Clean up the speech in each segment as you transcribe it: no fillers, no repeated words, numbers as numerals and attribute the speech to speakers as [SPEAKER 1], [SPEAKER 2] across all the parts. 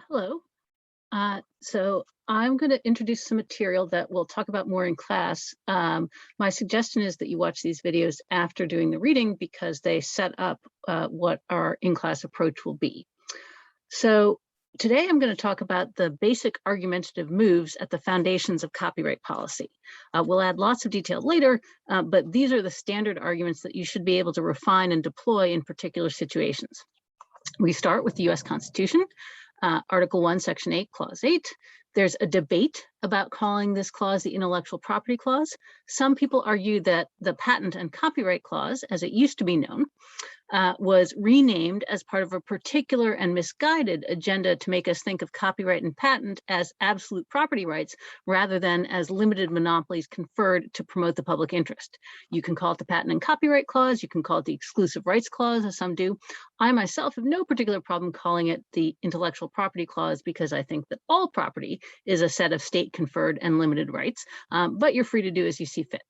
[SPEAKER 1] Hello. So I'm going to introduce some material that we'll talk about more in class. My suggestion is that you watch these videos after doing the reading because they set up what our in-class approach will be. So today I'm going to talk about the basic argumentative moves at the foundations of copyright policy. We'll add lots of detail later, but these are the standard arguments that you should be able to refine and deploy in particular situations. We start with the US Constitution, Article 1, Section 8, Clause 8. There's a debate about calling this clause the Intellectual Property Clause. Some people argue that the Patent and Copyright Clause, as it used to be known, was renamed as part of a particular and misguided agenda to make us think of copyright and patent as absolute property rights rather than as limited monopolies conferred to promote the public interest. You can call it the Patent and Copyright Clause, you can call it the Exclusive Rights Clause, as some do. I myself have no particular problem calling it the Intellectual Property Clause because I think that all property is a set of state-conferred and limited rights, but you're free to do as you see fit.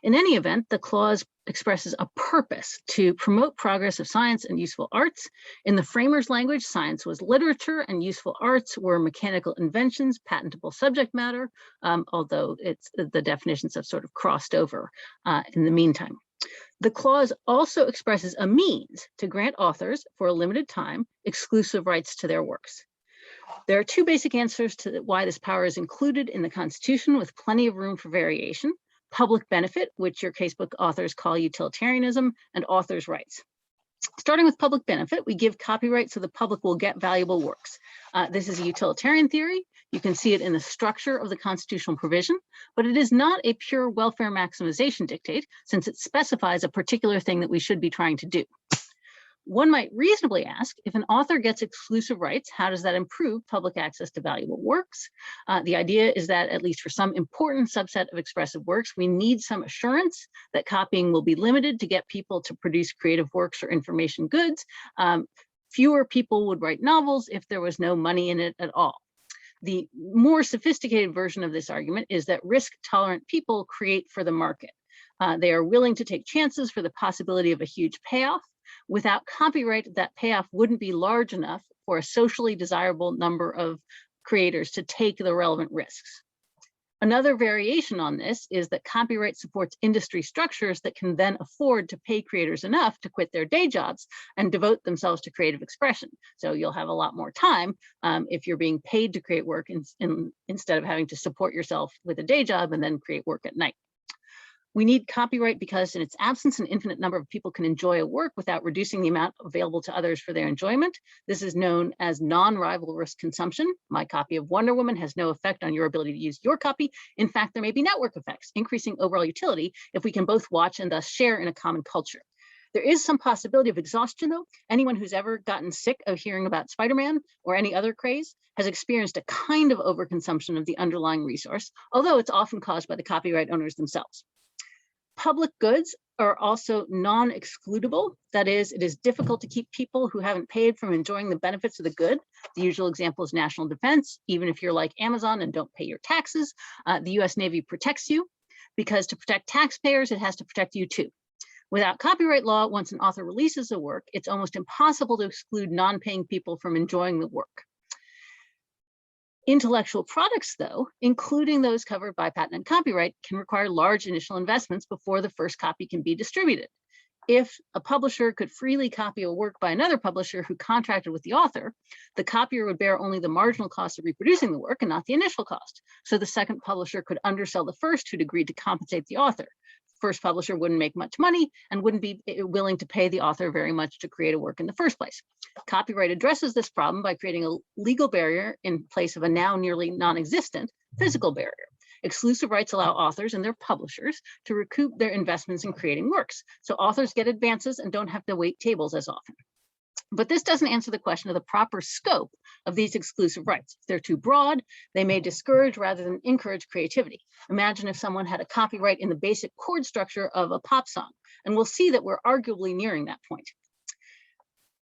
[SPEAKER 1] In any event, the clause expresses a purpose to promote progress of science and useful arts. In the framers' language, science was literature and useful arts were mechanical inventions, patentable subject matter, although the definitions have sort of crossed over in the meantime. The clause also expresses a means to grant authors, for a limited time, exclusive rights to their works. There are two basic answers to why this power is included in the Constitution with plenty of room for variation: public benefit, which your casebook authors call utilitarianism, and authors' rights. Starting with public benefit, we give copyright so the public will get valuable works. This is a utilitarian theory. You can see it in the structure of the constitutional provision, but it is not a pure welfare maximization dictate, since it specifies a particular thing that we should be trying to do. One might reasonably ask, if an author gets exclusive rights, how does that improve public access to valuable works? The idea is that, at least for some important subset of expressive works, we need some assurance that copying will be limited to get people to produce creative works or information goods. Fewer people would write novels if there was no money in it at all. The more sophisticated version of this argument is that risk-tolerant people create for the market. They are willing to take chances for the possibility of a huge payoff. Without copyright, that payoff wouldn't be large enough for a socially desirable number of creators to take the relevant risks. Another variation on this is that copyright supports industry structures that can then afford to pay creators enough to quit their day jobs and devote themselves to creative expression. So you'll have a lot more time if you're being paid to create work instead of having to support yourself with a day job and then create work at night. We need copyright because in its absence, an infinite number of people can enjoy a work without reducing the amount available to others for their enjoyment. This is known as non-rivalrous consumption. My copy of Wonder Woman has no effect on your ability to use your copy. In fact, there may be network effects, increasing overall utility if we can both watch and thus share in a common culture. There is some possibility of exhaustion, though. Anyone who's ever gotten sick of hearing about Spider-Man or any other craze has experienced a kind of overconsumption of the underlying resource, although it's often caused by the copyright owners themselves. Public goods are also non-excludable. That is, it is difficult to keep people who haven't paid from enjoying the benefits of the good. The usual example is national defense. Even if you're like Amazon and don't pay your taxes, the US Navy protects you because to protect taxpayers, it has to protect you too. Without copyright law, once an author releases a work, it's almost impossible to exclude non-paying people from enjoying the work. Intellectual products, though, including those covered by patent and copyright, can require large initial investments before the first copy can be distributed. If a publisher could freely copy a work by another publisher who contracted with the author, the copier would bear only the marginal cost of reproducing the work and not the initial cost. So the second publisher could undersell the first who'd agreed to compensate the author. First publisher wouldn't make much money and wouldn't be willing to pay the author very much to create a work in the first place. Copyright addresses this problem by creating a legal barrier in place of a now nearly non-existent physical barrier. Exclusive rights allow authors and their publishers to recoup their investments in creating works, so authors get advances and don't have to wait tables as often. But this doesn't answer the question of the proper scope of these exclusive rights. If they're too broad, they may discourage rather than encourage creativity. Imagine if someone had a copyright in the basic chord structure of a pop song, and we'll see that we're arguably nearing that point.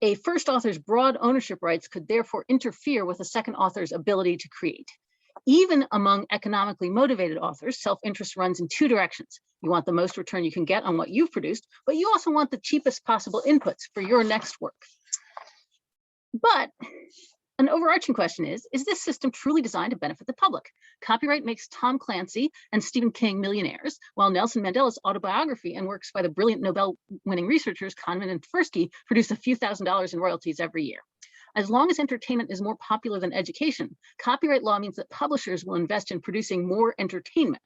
[SPEAKER 1] A first author's broad ownership rights could therefore interfere with a second author's ability to create. Even among economically motivated authors, self-interest runs in two directions. You want the most return you can get on what you've produced, but you also want the cheapest possible inputs for your next work. But An overarching question is this system truly designed to benefit the public? Copyright makes Tom Clancy and Stephen King millionaires, while Nelson Mandela's autobiography and works by the brilliant Nobel-winning researchers Kahneman and Tversky produce a few $1,000s in royalties every year. As long as entertainment is more popular than education, copyright law means that publishers will invest in producing more entertainment.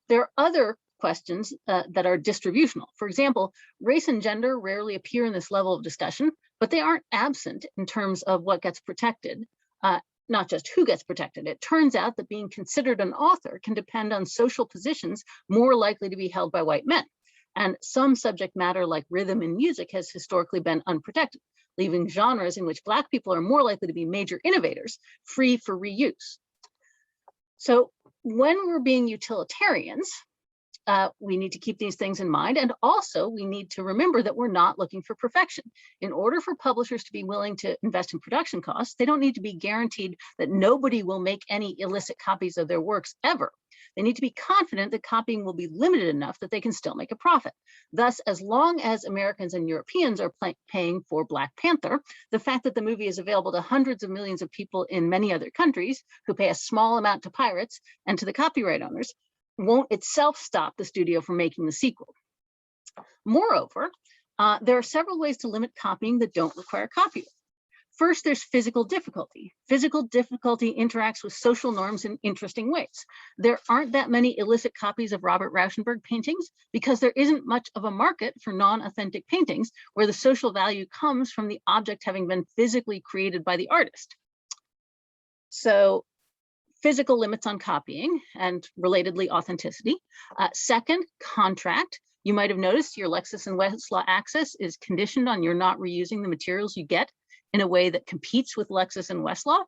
[SPEAKER 1] There are other questions that are distributional. For example, race and gender rarely appear in this level of discussion, but they aren't absent in terms of what gets protected, not just who gets protected. It turns out that being considered an author can depend on social positions more likely to be held by white men. And some subject matter like rhythm in music has historically been unprotected, leaving genres in which Black people are more likely to be major innovators free for reuse. So when we're being utilitarians, we need to keep these things in mind. And also we need to remember that we're not looking for perfection. In order for publishers to be willing to invest in production costs, they don't need to be guaranteed that nobody will make any illicit copies of their works ever. They need to be confident that copying will be limited enough that they can still make a profit. Thus, as long as Americans and Europeans are paying for Black Panther, the fact that the movie is available to hundreds of millions of people in many other countries who pay a small amount to pirates and to the copyright owners won't itself stop the studio from making the sequel. Moreover, there are several ways to limit copying that don't require copyright. First, there's physical difficulty. Physical difficulty interacts with social norms in interesting ways. There aren't that many illicit copies of Robert Rauschenberg paintings because there isn't much of a market for non-authentic paintings where the social value comes from the object having been physically created by the artist. So physical limits on copying and relatedly authenticity. Second, contract. You might have noticed your Lexis and Westlaw access is conditioned on your not reusing the materials you get in a way that competes with Lexis and Westlaw.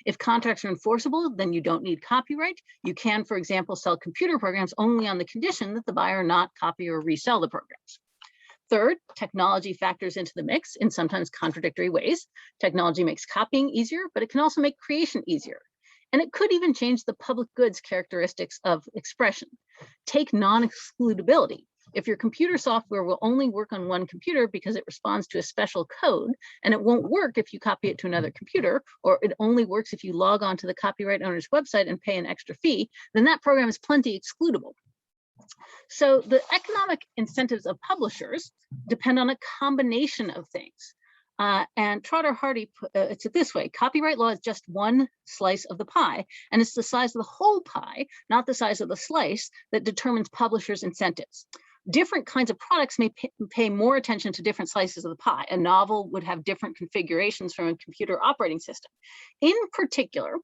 [SPEAKER 1] If contracts are enforceable, then you don't need copyright. You can, for example, sell computer programs only on the condition that the buyer not copy or resell the programs. Third, technology factors into the mix in sometimes contradictory ways. Technology makes copying easier, but it can also make creation easier. And it could even change the public goods characteristics of expression. Take non-excludability. If your computer software will only work on one computer because it responds to a special code, and it won't work if you copy it to another computer, or it only works if you log on to the copyright owner's website and pay an extra fee, then that program is plenty excludable. So the economic incentives of publishers depend on a combination of things. And Trotter Hardy puts it this way: copyright law is just one slice of the pie, and it's the size of the whole pie, not the size of the slice, that determines publishers' incentives. Different kinds of products may pay more attention to different slices of the pie. A novel would have different configurations from a computer operating system. In particular,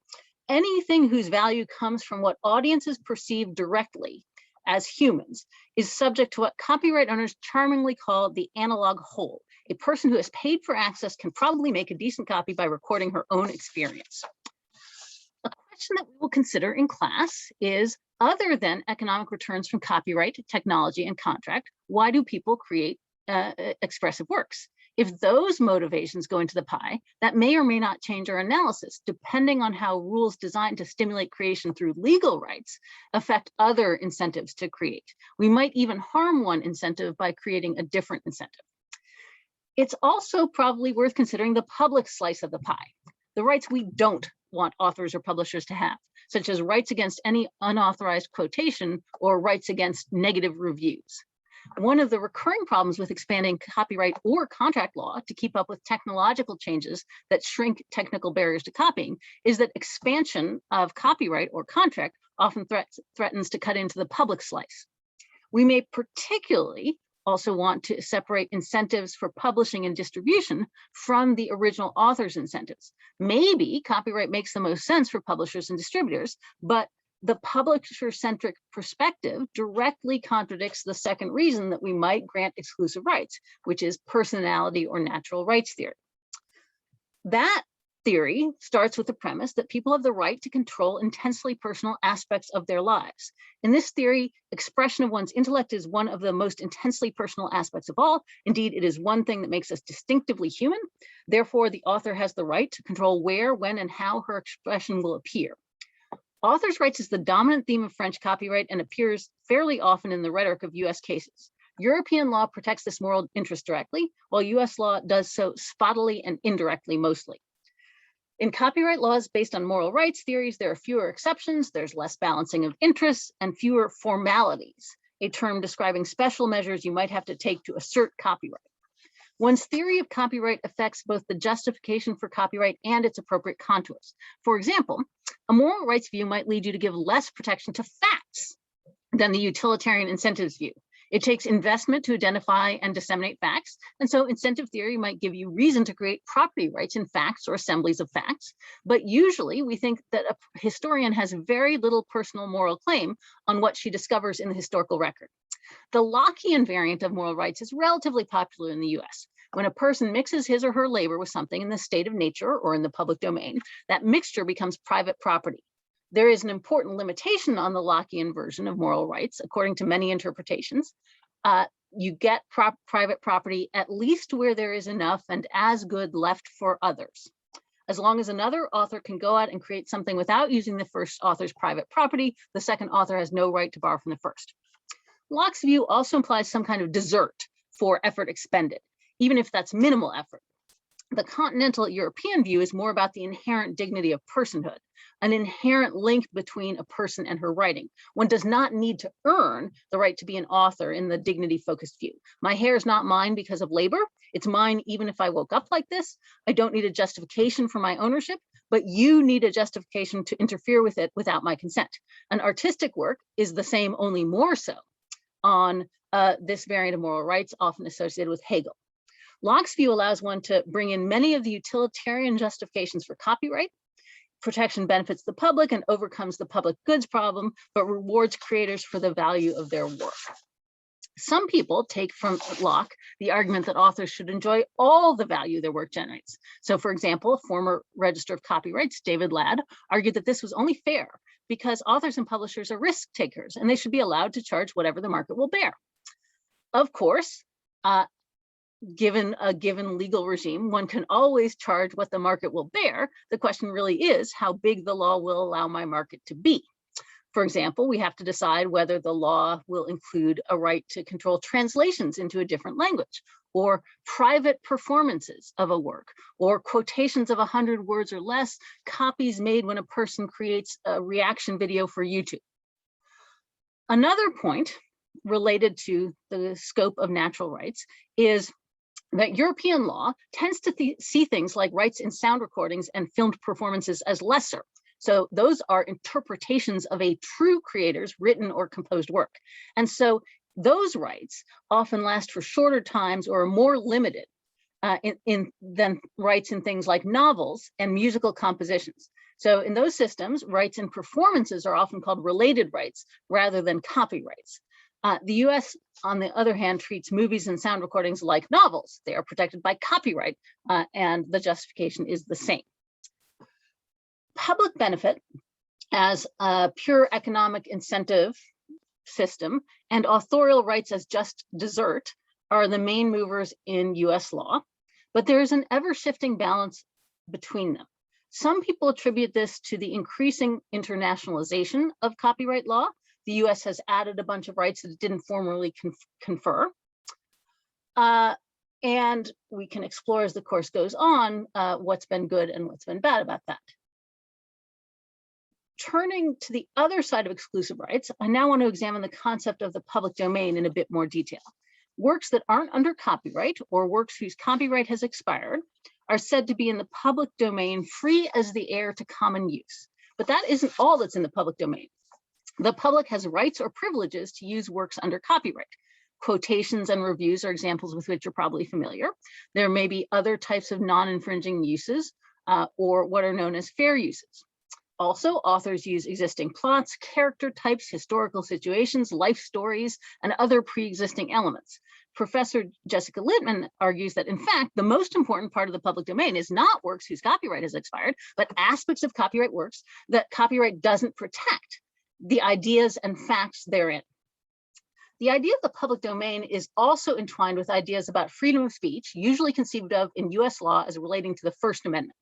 [SPEAKER 1] anything whose value comes from what audiences perceive directly as humans is subject to what copyright owners charmingly call the analog whole. A person who has paid for access can probably make a decent copy by recording her own experience. A question that we will consider in class is, other than economic returns from copyright, technology, and contract, why do people create expressive works? If those motivations go into the pie, that may or may not change our analysis, depending on how rules designed to stimulate creation through legal rights affect other incentives to create. We might even harm one incentive by creating a different incentive. It's also probably worth considering the public slice of the pie, the rights we don't want authors or publishers to have, such as rights against any unauthorized quotation or rights against negative reviews. One of the recurring problems with expanding copyright or contract law to keep up with technological changes that shrink technical barriers to copying is that expansion of copyright or contract often threatens to cut into the public slice. We may particularly also want to separate incentives for publishing and distribution from the original author's incentives. Maybe copyright makes the most sense for publishers and distributors, but the publisher-centric perspective directly contradicts the second reason that we might grant exclusive rights, which is personality or natural rights theory. That theory starts with the premise that people have the right to control intensely personal aspects of their lives. In this theory, expression of one's intellect is one of the most intensely personal aspects of all. Indeed, it is one thing that makes us distinctively human. Therefore, the author has the right to control where, when, and how her expression will appear. Authors' rights is the dominant theme of French copyright and appears fairly often in the rhetoric of US cases. European law protects this moral interest directly, while US law does so spottily and indirectly mostly. In copyright laws based on moral rights theories, there are fewer exceptions, there's less balancing of interests, and fewer formalities, a term describing special measures you might have to take to assert copyright. One's theory of copyright affects both the justification for copyright and its appropriate contours. For example, a moral rights view might lead you to give less protection to facts than the utilitarian incentives view. It takes investment to identify and disseminate facts, and so incentive theory might give you reason to create property rights in facts or assemblies of facts, but usually we think that a historian has very little personal moral claim on what she discovers in the historical record. The Lockean variant of moral rights is relatively popular in the US. When a person mixes his or her labor with something in the state of nature or in the public domain, that mixture becomes private property. There is an important limitation on the Lockean version of moral rights, according to many interpretations. You get private property at least where there is enough and as good left for others. As long as another author can go out and create something without using the first author's private property, the second author has no right to borrow from the first. Locke's view also implies some kind of desert for effort expended, even if that's minimal effort. The continental European view is more about the inherent dignity of personhood, an inherent link between a person and her writing. One does not need to earn the right to be an author in the dignity-focused view. My hair is not mine because of labor. It's mine even if I woke up like this. I don't need a justification for my ownership, but you need a justification to interfere with it without my consent. An artistic work is the same, only more so, on this variant of moral rights, often associated with Hegel. Locke's view allows one to bring in many of the utilitarian justifications for copyright. Protection benefits the public and overcomes the public goods problem, but rewards creators for the value of their work. Some people take from Locke the argument that authors should enjoy all the value their work generates. So, for example, a former Register of Copyrights, David Ladd, argued that this was only fair because authors and publishers are risk takers and they should be allowed to charge whatever the market will bear. Of course, given a given legal regime, one can always charge what the market will bear. The question really is how big the law will allow my market to be. For example, we have to decide whether the law will include a right to control translations into a different language, or private performances of a work, or quotations of 100 words or less, copies made when a person creates a reaction video for YouTube. Another point related to the scope of natural rights is that European law tends to see things like rights in sound recordings and filmed performances as lesser. So those are interpretations of a true creator's written or composed work. And so those rights often last for shorter times or are more limited than rights in things like novels and musical compositions. So in those systems, rights in performances are often called related rights rather than copyrights. The US, on the other hand, treats movies and sound recordings like novels. They are protected by copyright, and the justification is the same. Public benefit as a pure economic incentive system and authorial rights as just desert are the main movers in US law, but there is an ever-shifting balance between them. Some people attribute this to the increasing internationalization of copyright law. The US has added a bunch of rights that it didn't formally confer. And we can explore as the course goes on what's been good and what's been bad about that. Turning to the other side of exclusive rights, I now want to examine the concept of the public domain in a bit more detail. Works that aren't under copyright or works whose copyright has expired are said to be in the public domain, free as the air to common use. But that isn't all that's in the public domain. The public has rights or privileges to use works under copyright. Quotations and reviews are examples with which you're probably familiar. There may be other types of non-infringing uses or what are known as fair uses. Also, authors use existing plots, character types, historical situations, life stories, and other pre-existing elements. Professor Jessica Littman argues that, in fact, the most important part of the public domain is not works whose copyright has expired, but aspects of copyright works that copyright doesn't protect, the ideas and facts therein. The idea of the public domain is also entwined with ideas about freedom of speech, usually conceived of in US law as relating to the First Amendment.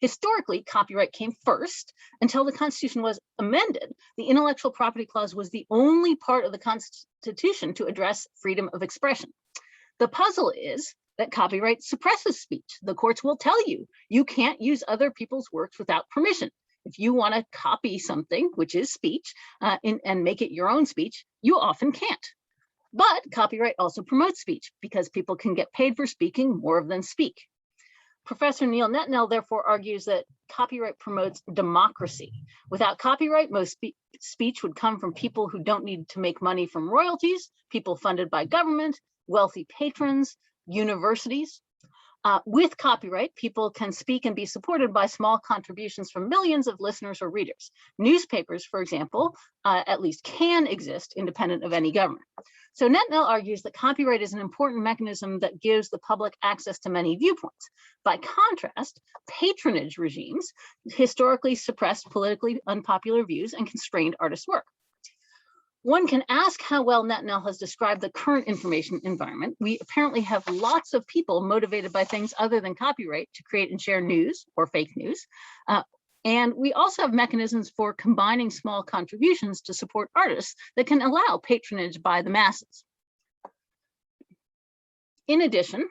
[SPEAKER 1] Historically, copyright came first. Until the Constitution was amended, the Intellectual Property Clause was the only part of the Constitution to address freedom of expression. The puzzle is that copyright suppresses speech. The courts will tell you, you can't use other people's works without permission. If you want to copy something, which is speech, and make it your own speech, you often can't. But copyright also promotes speech because people can get paid for speaking more of them speak. Professor Neil Netnell therefore argues that copyright promotes democracy. Without copyright, most speech would come from people who don't need to make money from royalties, people funded by government, wealthy patrons, universities. With copyright, people can speak and be supported by small contributions from millions of listeners or readers. Newspapers, for example, at least can exist independent of any government. So Netnell argues that copyright is an important mechanism that gives the public access to many viewpoints. By contrast, patronage regimes historically suppressed politically unpopular views and constrained artists' work. One can ask how well Netnell has described the current information environment. We apparently have lots of people motivated by things other than copyright to create and share news or fake news. And we also have mechanisms for combining small contributions to support artists that can allow patronage by the masses. In addition,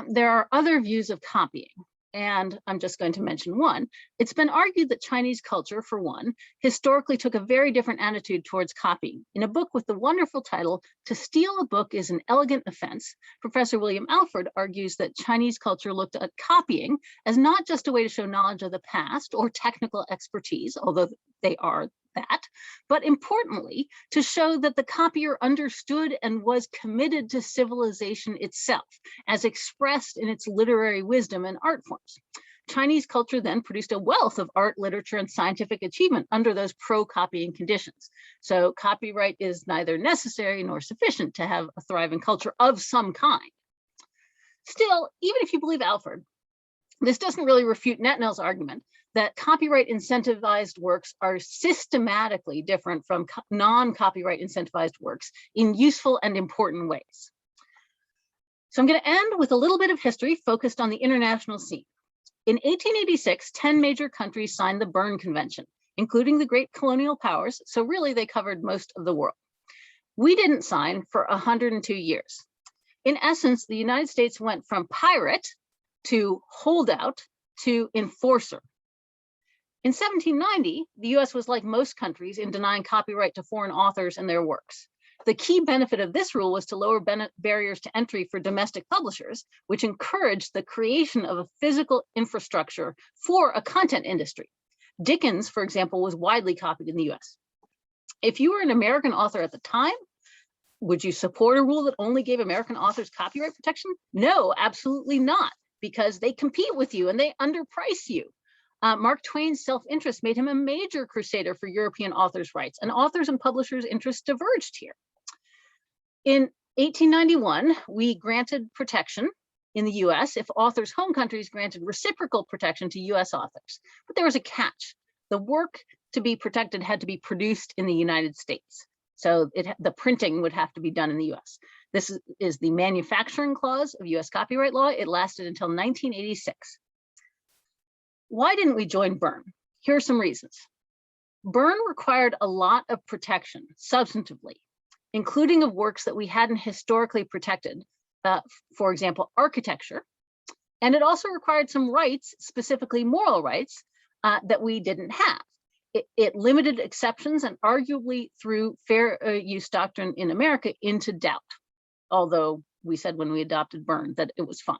[SPEAKER 1] there are other views of copying, and I'm just going to mention one. It's been argued that Chinese culture, for one, historically took a very different attitude towards copying. In a book with the wonderful title, "To Steal a Book is an Elegant Offense," Professor William Alford argues that Chinese culture looked at copying as not just a way to show knowledge of the past or technical expertise, although they are that, but importantly, to show that the copier understood and was committed to civilization itself, as expressed in its literary wisdom and art forms. Chinese culture then produced a wealth of art, literature, and scientific achievement under those pro-copying conditions. So copyright is neither necessary nor sufficient to have a thriving culture of some kind. Still, even if you believe Alford, this doesn't really refute Netnell's argument that copyright incentivized works are systematically different from non-copyright incentivized works in useful and important ways. So I'm going to end with a little bit of history focused on the international scene. In 1886, 10 major countries signed the Berne Convention, including the great colonial powers, so really they covered most of the world. We didn't sign for 102 years. In essence, the United States went from pirate to holdout to enforcer. In 1790, the US was like most countries in denying copyright to foreign authors and their works. The key benefit of this rule was to lower barriers to entry for domestic publishers, which encouraged the creation of a physical infrastructure for a content industry. Dickens, for example, was widely copied in the US. If you were an American author at the time, would you support a rule that only gave American authors copyright protection? No, absolutely not, because they compete with you and they underprice you. Mark Twain's self-interest made him a major crusader for European authors' rights, and authors and publishers' interests diverged here. In 1891, we granted protection in the US if authors' home countries granted reciprocal protection to US authors. But there was a catch. The work to be protected had to be produced in the United States. So the printing would have to be done in the US. This is the manufacturing clause of US copyright law. It lasted until 1986. Why didn't we join Berne? Here are some reasons. Berne required a lot of protection substantively, including of works that we hadn't historically protected, for example, architecture. And it also required some rights, specifically moral rights, that we didn't have. It limited exceptions and arguably threw fair use doctrine in America into doubt, although we said when we adopted Berne that it was fine.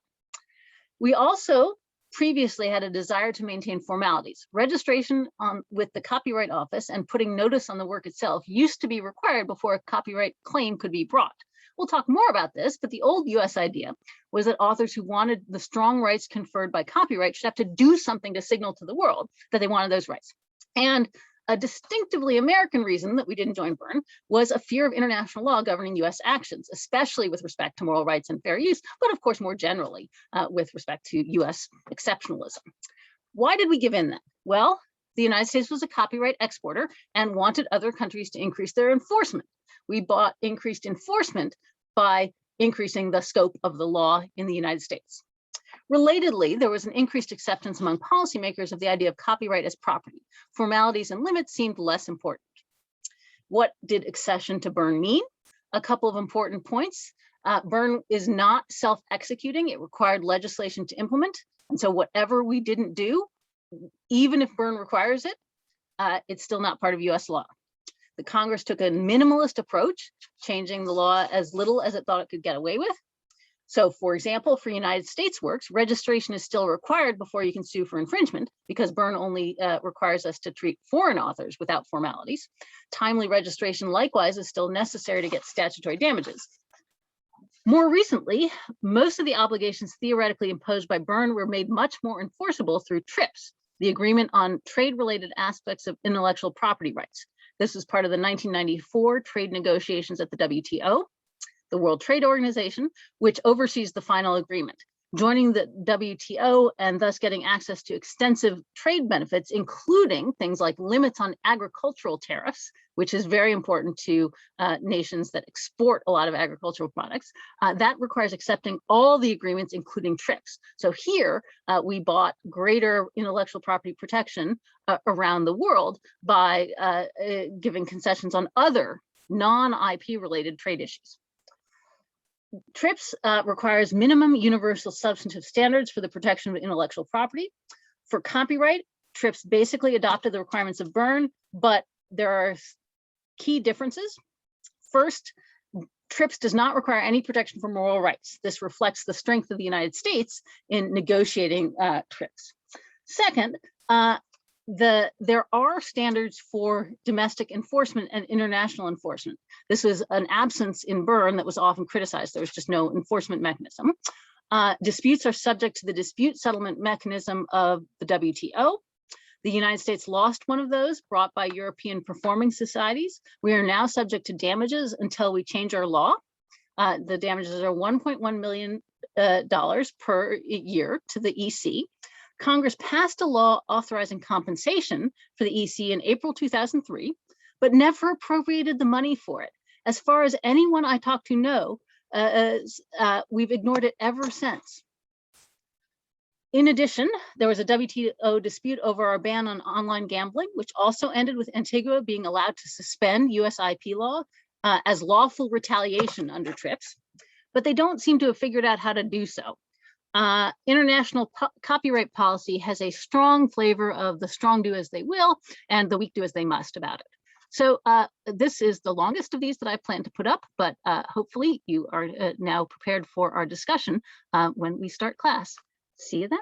[SPEAKER 1] We also previously had a desire to maintain formalities. Registration with the Copyright Office and putting notice on the work itself used to be required before a copyright claim could be brought. We'll talk more about this, but the old US idea was that authors who wanted the strong rights conferred by copyright should have to do something to signal to the world that they wanted those rights. And a distinctively American reason that we didn't join Berne was a fear of international law governing US actions, especially with respect to moral rights and fair use, but of course more generally with respect to US exceptionalism. Why did we give in then? Well, the United States was a copyright exporter and wanted other countries to increase their enforcement. We bought increased enforcement by increasing the scope of the law in the United States. Relatedly, there was an increased acceptance among policymakers of the idea of copyright as property. Formalities and limits seemed less important. What did accession to Berne mean? A couple of important points. Berne is not self-executing. It required legislation to implement. And so whatever we didn't do, even if Berne requires it, it's still not part of US law. The Congress took a minimalist approach, changing the law as little as it thought it could get away with. So for example, for United States works, registration is still required before you can sue for infringement, because Berne only requires us to treat foreign authors without formalities. Timely registration likewise is still necessary to get statutory damages. More recently, most of the obligations theoretically imposed by Berne were made much more enforceable through TRIPS, the Agreement on Trade-Related Aspects of Intellectual Property Rights. This is part of the 1994 trade negotiations at the WTO, the World Trade Organization, which oversees the final agreement. Joining the WTO and thus getting access to extensive trade benefits, including things like limits on agricultural tariffs, which is very important to nations that export a lot of agricultural products, that requires accepting all the agreements, including TRIPS. So here, we bought greater intellectual property protection around the world by giving concessions on other non-IP related trade issues. TRIPS requires minimum universal substantive standards for the protection of intellectual property. For copyright, TRIPS basically adopted the requirements of Berne, but there are key differences. First, TRIPS does not require any protection for moral rights. This reflects the strength of the United States in negotiating TRIPS. Second, there are standards for domestic enforcement and international enforcement. This was an absence in Berne that was often criticized. There was just no enforcement mechanism. Disputes are subject to the dispute settlement mechanism of the WTO. The United States lost one of those brought by European performing societies. We are now subject to damages until we change our law. The damages are $1.1 million per year to the EC. Congress passed a law authorizing compensation for the EC in April 2003, but never appropriated the money for it. As far as anyone I talked to know, we've ignored it ever since. In addition, there was a WTO dispute over our ban on online gambling, which also ended with Antigua being allowed to suspend US IP law as lawful retaliation under TRIPS, but they don't seem to have figured out how to do so. International copyright policy has a strong flavor of the strong do as they will and the weak do as they must about it. So this is the longest of these that I plan to put up, but hopefully you are now prepared for our discussion when we start class. See you then.